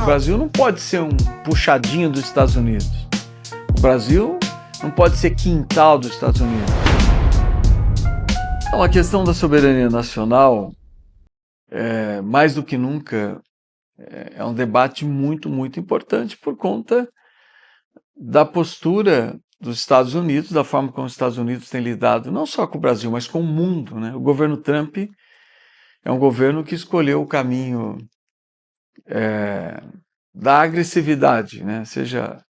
Brasil não pode ser um puxadinho dos Estados Unidos. O Brasil não pode ser quintal dos Estados Unidos. Então, a questão da soberania nacional, mais do que nunca, é um debate muito, muito importante por conta da postura dos Estados Unidos, da forma como os Estados Unidos têm lidado, não só com o Brasil, mas com o mundo, né? O governo Trump é um governo que escolheu o caminho da agressividade, né? Seja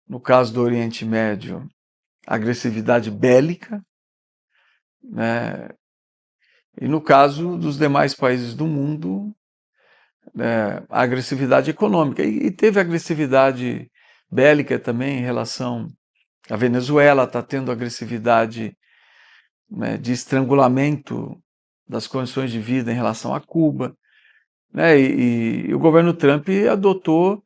no caso do Oriente Médio, agressividade bélica, né? E no caso dos demais países do mundo, a agressividade econômica. E teve agressividade bélica também em relação à Venezuela, está tendo agressividade, né, de estrangulamento das condições de vida em relação a Cuba, né? E o governo Trump adotou,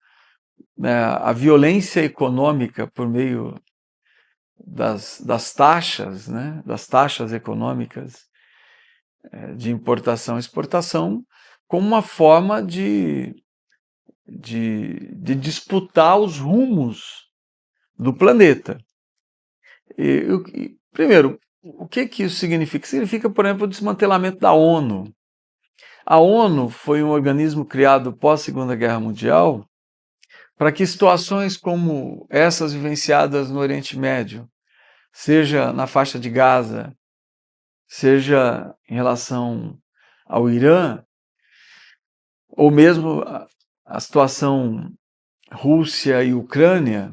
né, a violência econômica por meio das taxas, né, das taxas econômicas de importação e exportação, como uma forma de disputar os rumos do planeta. Primeiro, o que isso significa? Significa, por exemplo, o desmantelamento da ONU. A ONU foi um organismo criado pós-Segunda Guerra Mundial para que situações como essas vivenciadas no Oriente Médio, seja na faixa de Gaza, seja em relação ao Irã, ou mesmo a situação Rússia e Ucrânia,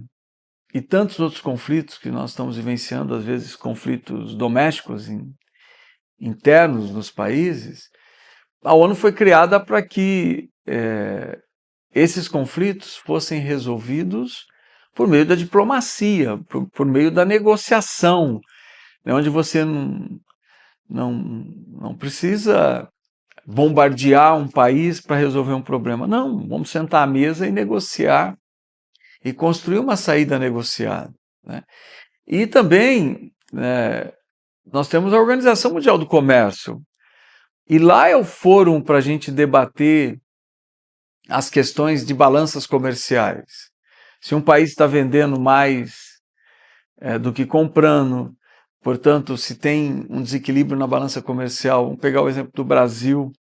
e tantos outros conflitos que nós estamos vivenciando, às vezes conflitos domésticos internos nos países, a ONU foi criada para que esses conflitos fossem resolvidos por meio da diplomacia, por meio da negociação, né, onde você não precisa bombardear um país para resolver um problema. Não, vamos sentar à mesa e negociar e construir uma saída negociada, né? E também, nós temos a Organização Mundial do Comércio, e lá é o fórum para a gente debater as questões de balanças comerciais. Se um país está vendendo mais do que comprando, portanto, se tem um desequilíbrio na balança comercial, vamos pegar o exemplo do Brasil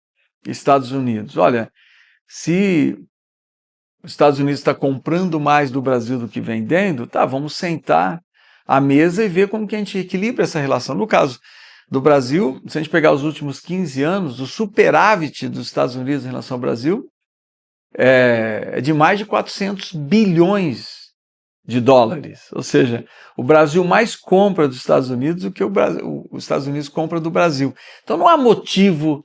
e Estados Unidos. Olha, se os Estados Unidos está comprando mais do Brasil do que vendendo, tá, vamos sentar à mesa e ver como que a gente equilibra essa relação. No caso do Brasil, se a gente pegar os últimos 15 anos, o superávit dos Estados Unidos em relação ao Brasil é de mais de 400 bilhões de dólares. Ou seja, o Brasil mais compra dos Estados Unidos do que os Estados Unidos compra do Brasil. Então não há motivo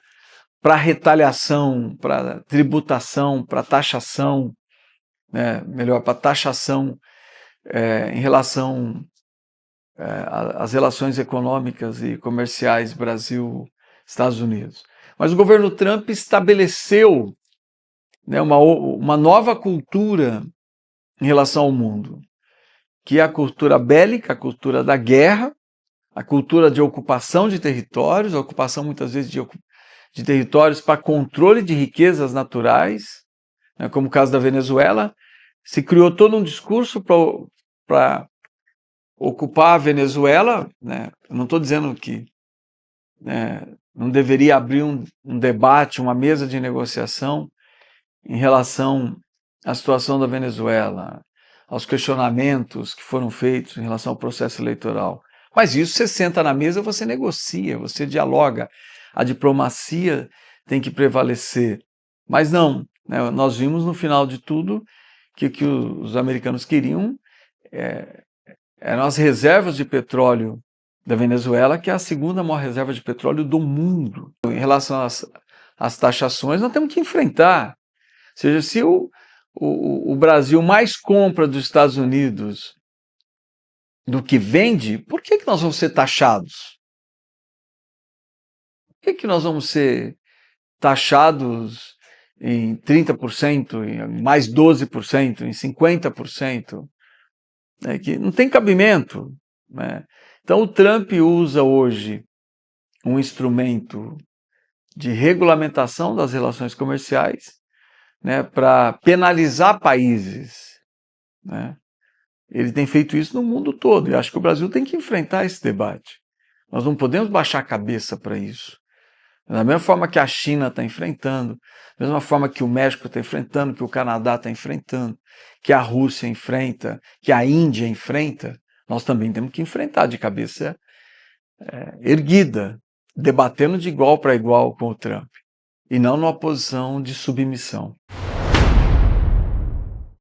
para retaliação, para tributação, para taxação, melhor, para taxação em relação às relações econômicas e comerciais Brasil-Estados Unidos. Mas o governo Trump estabeleceu, né, uma nova cultura em relação ao mundo, que é a cultura bélica, a cultura da guerra, a cultura de ocupação de territórios, a ocupação muitas vezes de territórios para controle de riquezas naturais, né, como o caso da Venezuela. Se criou todo um discurso para ocupar a Venezuela, né? Eu não estou dizendo que não deveria abrir um debate, uma mesa de negociação em relação à situação da Venezuela, aos questionamentos que foram feitos em relação ao processo eleitoral. Mas isso, você senta na mesa, você negocia, você dialoga, a diplomacia tem que prevalecer. Mas não, né? Nós vimos no final de tudo que os americanos queriam eram as reservas de petróleo da Venezuela, que é a segunda maior reserva de petróleo do mundo. Em relação às taxações, nós temos que enfrentar. Ou seja, se o Brasil mais compra dos Estados Unidos do que vende, por que nós vamos ser taxados? Por que nós vamos ser taxados em 30%, em mais 12%, em 50%? Que não tem cabimento, né? Então o Trump usa hoje um instrumento de regulamentação das relações comerciais, né, para penalizar países, né? Ele tem feito isso no mundo todo, e acho que o Brasil tem que enfrentar esse debate. Nós não podemos baixar a cabeça para isso. Da mesma forma que a China está enfrentando, da mesma forma que o México está enfrentando, que o Canadá está enfrentando, que a Rússia enfrenta, que a Índia enfrenta, nós também temos que enfrentar de cabeça erguida, debatendo de igual para igual com o Trump, e não numa posição de submissão.